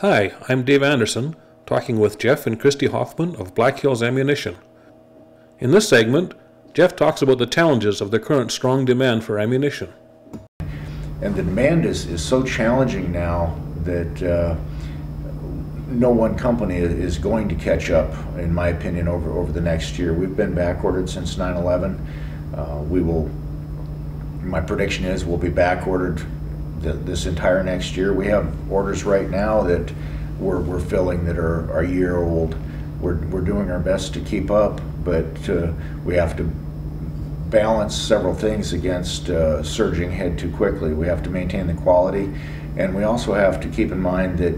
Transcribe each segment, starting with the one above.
Hi, I'm Dave Anderson, talking with Jeff and Christy Hoffman of Black Hills Ammunition. In this segment, Jeff talks about the challenges of the current strong demand for ammunition. And the demand is so challenging now that no one company is going to catch up, in my opinion, over the next year. We've been back-ordered since 9/11. My prediction is we'll be back-ordered this entire next year. We have orders right now that we're filling that are a year old. We're doing our best to keep up, but we have to balance several things against surging ahead too quickly. We have to maintain the quality, and we also have to keep in mind that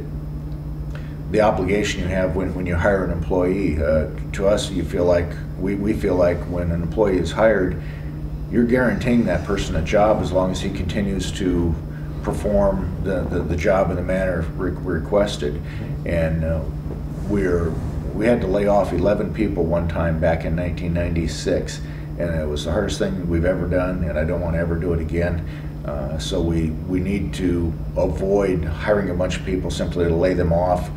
the obligation you have when you hire an employee. To us, we feel like when an employee is hired, you're guaranteeing that person a job as long as he continues to perform the job in the manner requested. And we had to lay off 11 people one time back in 1996, and it was the hardest thing we've ever done, and I don't want to ever do it again. So we need to avoid hiring a bunch of people simply to lay them off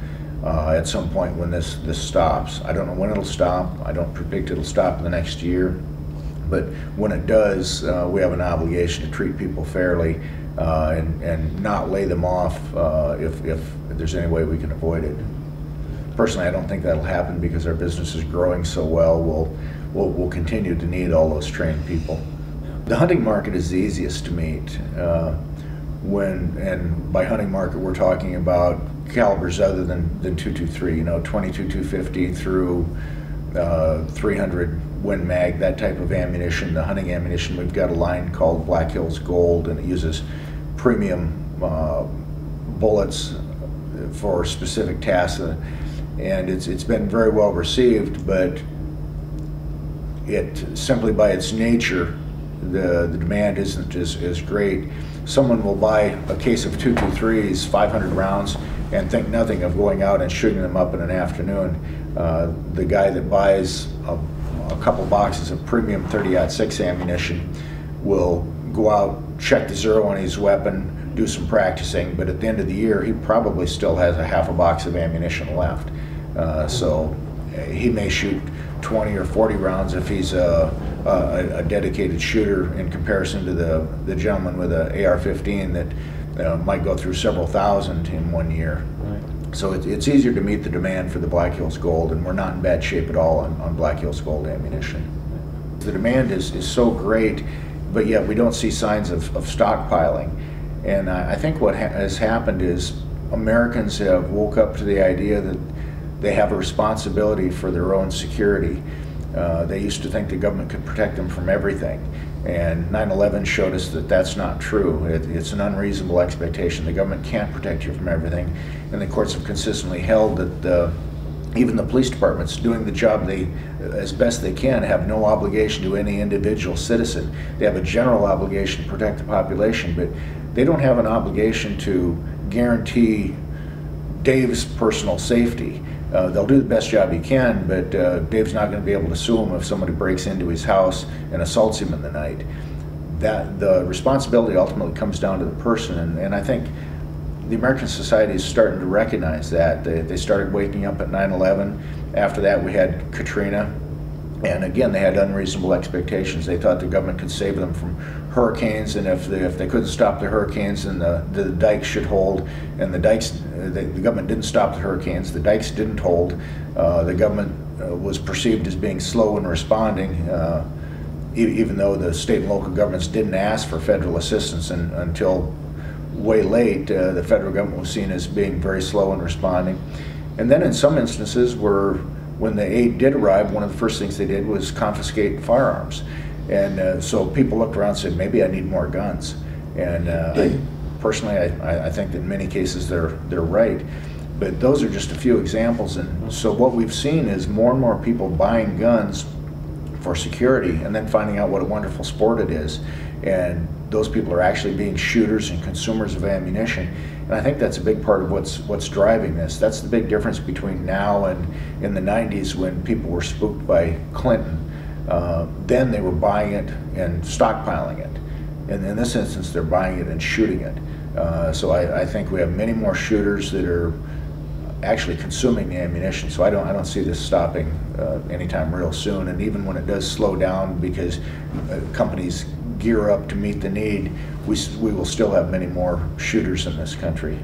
at some point when this stops. I don't know when it'll stop. I don't predict it'll stop in the next year. But when it does, we have an obligation to treat people fairly and not lay them off if there's any way we can avoid it. Personally, I don't think that'll happen because our business is growing so well. We'll continue to need all those trained people. The hunting market is the easiest to meet. And by hunting market, we're talking about calibers other than .223, 22-250 through 300 Win Mag, that type of ammunition. The hunting ammunition, we've got a line called Black Hills Gold, and it uses premium bullets for specific tasks, and it's been very well received. But it simply by its nature, the demand isn't as great. Someone will buy a case of 223s, 500 rounds, and think nothing of going out and shooting them up in an afternoon. The guy that buys a couple boxes of premium 30-06 ammunition will go out, check the zero on his weapon, do some practicing, but at the end of the year he probably still has a half a box of ammunition left. So he may shoot 20 or 40 rounds if he's a dedicated shooter in comparison to the gentleman with an AR-15 that might go through several thousand in 1 year. Right. So it's easier to meet the demand for the Black Hills Gold, and we're not in bad shape at all on Black Hills Gold ammunition. The demand is so great, but yet we don't see signs of stockpiling. And I think what has happened is Americans have woke up to the idea that they have a responsibility for their own security. They used to think the government could protect them from everything, and 9/11 showed us that that's not true. It's an unreasonable expectation. The government can't protect you from everything, and the courts have consistently held that even the police departments doing the job as best they can have no obligation to any individual citizen. They have a general obligation to protect the population, but they don't have an obligation to guarantee Dave's personal safety. They'll do the best job he can, but Dave's not going to be able to sue him if somebody breaks into his house and assaults him in the night. The responsibility ultimately comes down to the person, and I think the American society is starting to recognize that. They started waking up at 9/11. After that, we had Katrina, and again, they had unreasonable expectations. They thought the government could save them from hurricanes, and if they couldn't stop the hurricanes, then the dikes should hold. And the government didn't stop the hurricanes. The dikes didn't hold. The government was perceived as being slow in responding, even though the state and local governments didn't ask for federal assistance until way late. The federal government was seen as being very slow in responding. And then in some instances when the aid did arrive, one of the first things they did was confiscate firearms. And so people looked around and said, maybe I need more guns. And personally, I think that in many cases they're right. But those are just a few examples. And so what we've seen is more and more people buying guns for security and then finding out what a wonderful sport it is. And those people are actually being shooters and consumers of ammunition. And I think that's a big part of what's driving this. That's the big difference between now and in the 90s when people were spooked by Clinton. Then they were buying it and stockpiling it. And in this instance, they're buying it and shooting it. So I think we have many more shooters that are actually consuming the ammunition. So I don't see this stopping anytime real soon. And even when it does slow down because companies gear up to meet the need, we will still have many more shooters in this country.